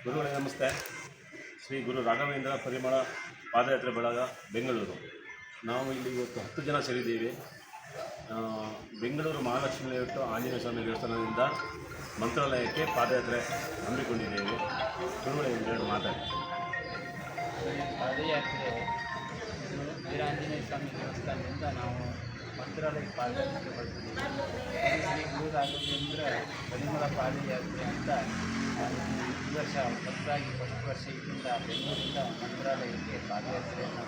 ಗುರುಗಳೇ ನಮಸ್ತೆ. ಶ್ರೀ ಗುರು ರಾಘವೇಂದ್ರ ಪರಿಮಳ ಪಾದಯಾತ್ರೆ ಬಳಗ ಬೆಂಗಳೂರು. ನಾವು ಇಲ್ಲಿ ಇವತ್ತು 10 ಜನ ಸೇರಿದ್ದೀವಿ. ಬೆಂಗಳೂರು ಮಹಾಲಕ್ಷ್ಮಿ ಲೇಔಟ್ ಆಂಜನೇಯ ಸ್ವಾಮಿ ದೇವಸ್ಥಾನದಿಂದ ಮಂತ್ರಾಲಯಕ್ಕೆ ಪಾದಯಾತ್ರೆ ಹಮ್ಮಿಕೊಂಡಿದ್ದೇವೆ. ಗುರುಗಳೇ ಒಂದೆರಡು ಮಾತಾಡಿ. ಪಾದಯಾತ್ರೆ ವೀರಾಂಜನೇಯ ಸ್ವಾಮಿ ದೇವಸ್ಥಾನದಿಂದ ನಾವು ಮಂತ್ರಾಲಯಕ್ಕೆ ಪಾದಯಾತ್ರೆ ಬರ್ತಿದ್ದೀವಿ. ಶ್ರೀ ಗುರು ರಾಘವೇಂದ್ರ ಪರಿಮಳ ಪಾದಯಾತ್ರೆ ಅಂತ ಈ ವರ್ಷ ಹೊಸದಾಗಿ ಫಸ್ಟ್ ವರ್ಷ ಇದರಿಂದ ಬೆಂಗಳೂರಿಂದ ಮಂತ್ರಾಲಯಕ್ಕೆ ಪಾದಯಾತ್ರೆಯನ್ನು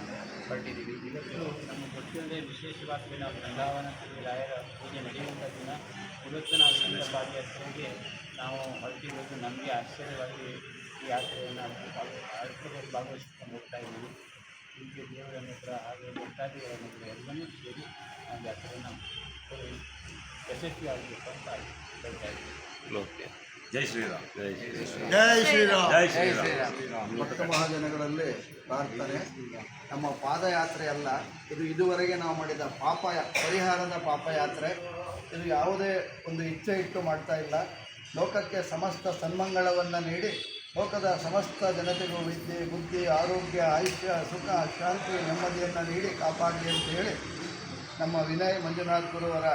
ಹೊರಟಿದ್ದೀವಿ. ಇವತ್ತು ನಮಗೆ ಗೊತ್ತಿಲ್ಲದೆ ವಿಶೇಷವಾಗಿ ನಾವು ಬೃಂದಾವನ ರಾಯರ ಪೂಜೆ ನಡೆಯುವಂಥ ದಿನ ಇವತ್ತು ನಾವು ಇಲ್ಲಿಂದ ಪಾದಯಾತ್ರೆಗೆ ನಾವು ಹೊರಟಿರೋದು ನಮಗೆ ಆಶ್ಚರ್ಯವಾಗಿ ಈ ಯಾತ್ರೆಯನ್ನು ಭಾಗವಹಿಸ್ಕೊಂಡು ಹೋಗ್ತಾ ಇದ್ದೀವಿ. ಹೀಗೆ ದೇವರ ಹತ್ರ ಹಾಗೆ ಭಕ್ತಾದಿಗಳ ಹತ್ರ ಎಲ್ಲವೂ ಸೇರಿ ನಾವು ಯಾತ್ರೆಯನ್ನು ಯಶಸ್ವಿಯಾಗಬೇಕು ಅಂತ ಹೇಳ್ತಾ ಇದ್ದೀವಿ. ಓಕೆ. ಜೈ ಶ್ರೀರಾಮ್. ಜೈ ಶ್ರೀರಾಮ್. ಜೈ ಶ್ರೀರಾಮ್. ಜೈ ಶ್ರೀರಾಮ್. ಭಕ್ತ ಮಹಾಜನಗಳಲ್ಲಿ ಪ್ರಾರ್ಥನೆ. ನಮ್ಮ ಪಾದಯಾತ್ರೆ ಅಲ್ಲ ಇದು, ಇದುವರೆಗೆ ನಾವು ಮಾಡಿದ ಪರಿಹಾರದ ಪಾಪಯಾತ್ರೆ. ಇದು ಯಾವುದೇ ಒಂದು ಇಚ್ಛೆ ಇಟ್ಟು ಮಾಡ್ತಾ ಇಲ್ಲ. ಲೋಕಕ್ಕೆ ಸಮಸ್ತ ಸನ್ಮಂಗಳವನ್ನು ನೀಡಿ ಲೋಕದ ಸಮಸ್ತ ಜನತೆಗೂ ವಿದ್ಯೆ, ಬುದ್ಧಿ, ಆರೋಗ್ಯ, ಆಯುಷ್ಯ, ಸುಖ, ಶಾಂತಿ, ನೆಮ್ಮದಿಯನ್ನು ನೀಡಿ ಕಾಪಾಡಲಿ ಅಂತ ಹೇಳಿ ನಮ್ಮ ವಿನಯ್ ಮಂಜುನಾಥ್ ಗುರುವರ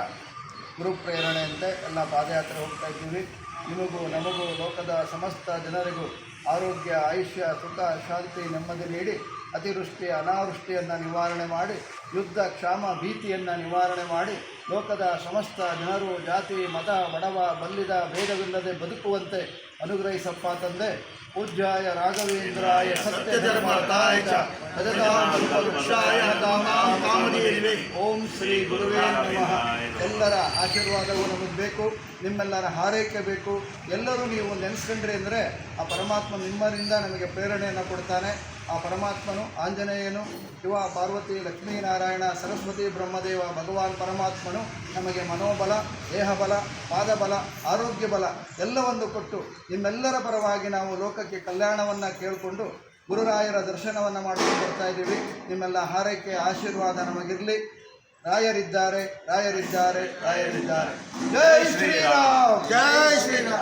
ಗುರು ಪ್ರೇರಣೆಯಂತೆ ಎಲ್ಲ ಪಾದಯಾತ್ರೆ ಹೋಗ್ತಾ ಇದ್ದೀವಿ. ನಿಮಗೂ ನಮಗೂ ಲೋಕದ ಸಮಸ್ತ ಜನರಿಗೂ ಆರೋಗ್ಯ, ಆಯುಷ್ಯ, ಸುಖ, ಶಾಂತಿ, ನೆಮ್ಮದಿ ನೀಡಿ ಅತಿವೃಷ್ಟಿ ಅನಾವೃಷ್ಟಿಯನ್ನು ನಿವಾರಣೆ ಮಾಡಿ ಯುದ್ಧ ಕ್ಷಾಮ ಭೀತಿಯನ್ನು ನಿವಾರಣೆ ಮಾಡಿ ಲೋಕದ ಸಮಸ್ತ ಜನರು ಜಾತಿ ಮತ ಬಡವ ಬಲ್ಲಿದ ಭೇದವಿಲ್ಲದೆ ಬದುಕುವಂತೆ ಅನುಗ್ರಹಿಸಪ್ಪ ತಂದೆ. ಪೂಜ್ಯಾಯ ರಾಘವೇಂದ್ರಾಯ ಸತ್ಯಧರ್ಮರತಾಯ ಚ ಭಜತಾಂ ಕಾಮಧೇನವೇ. ಓಂ ಶ್ರೀ ಗುರುವೇ ನಮಃ. ಎಲ್ಲರ ಆಶೀರ್ವಾದವು ನಮಗೆ ಬೇಕು, ನಿಮ್ಮೆಲ್ಲರ ಹಾರೈಕೆ ಬೇಕು. ಎಲ್ಲರೂ ನೀವು ನೆನೆಸ್ಕೊಂಡ್ರಿ ಅಂದರೆ ಆ ಪರಮಾತ್ಮ ನಿಮ್ಮರಿಂದ ನಮಗೆ ಪ್ರೇರಣೆಯನ್ನು ಕೊಡ್ತಾನೆ. ಆ ಪರಮಾತ್ಮನು ಆಂಜನೇಯನು, ಶಿವ, ಪಾರ್ವತಿ, ಲಕ್ಷ್ಮೀನಾರಾಯಣ, ಸರಸ್ವತಿ, ಬ್ರಹ್ಮದೇವ, ಭಗವಾನ್ ಪರಮಾತ್ಮನು ನಮಗೆ ಮನೋಬಲ, ದೇಹಬಲ, ಪಾದಬಲ, ಆರೋಗ್ಯ ಬಲ ಎಲ್ಲವನ್ನು ಕೊಟ್ಟು ನಿಮ್ಮೆಲ್ಲರ ಪರವಾಗಿ ನಾವು ಲೋಕಕ್ಕೆ ಕಲ್ಯಾಣವನ್ನು ಕೇಳಿಕೊಂಡು ಗುರುರಾಯರ ದರ್ಶನವನ್ನು ಮಾಡ್ಕೊಂಡು ಬರ್ತಾ ಇದ್ದೀವಿ. ನಿಮ್ಮೆಲ್ಲ ಹಾರೈಕೆ ಆಶೀರ್ವಾದ ನಮಗಿರಲಿ. ರಾಯರಿದ್ದಾರೆ, ರಾಯರಿದ್ದಾರೆ, ರಾಯರಿದ್ದಾರೆ. ಜೈ ಶ್ರೀರಾಮ್. ಜೈ ಶ್ರೀರಾಮ್.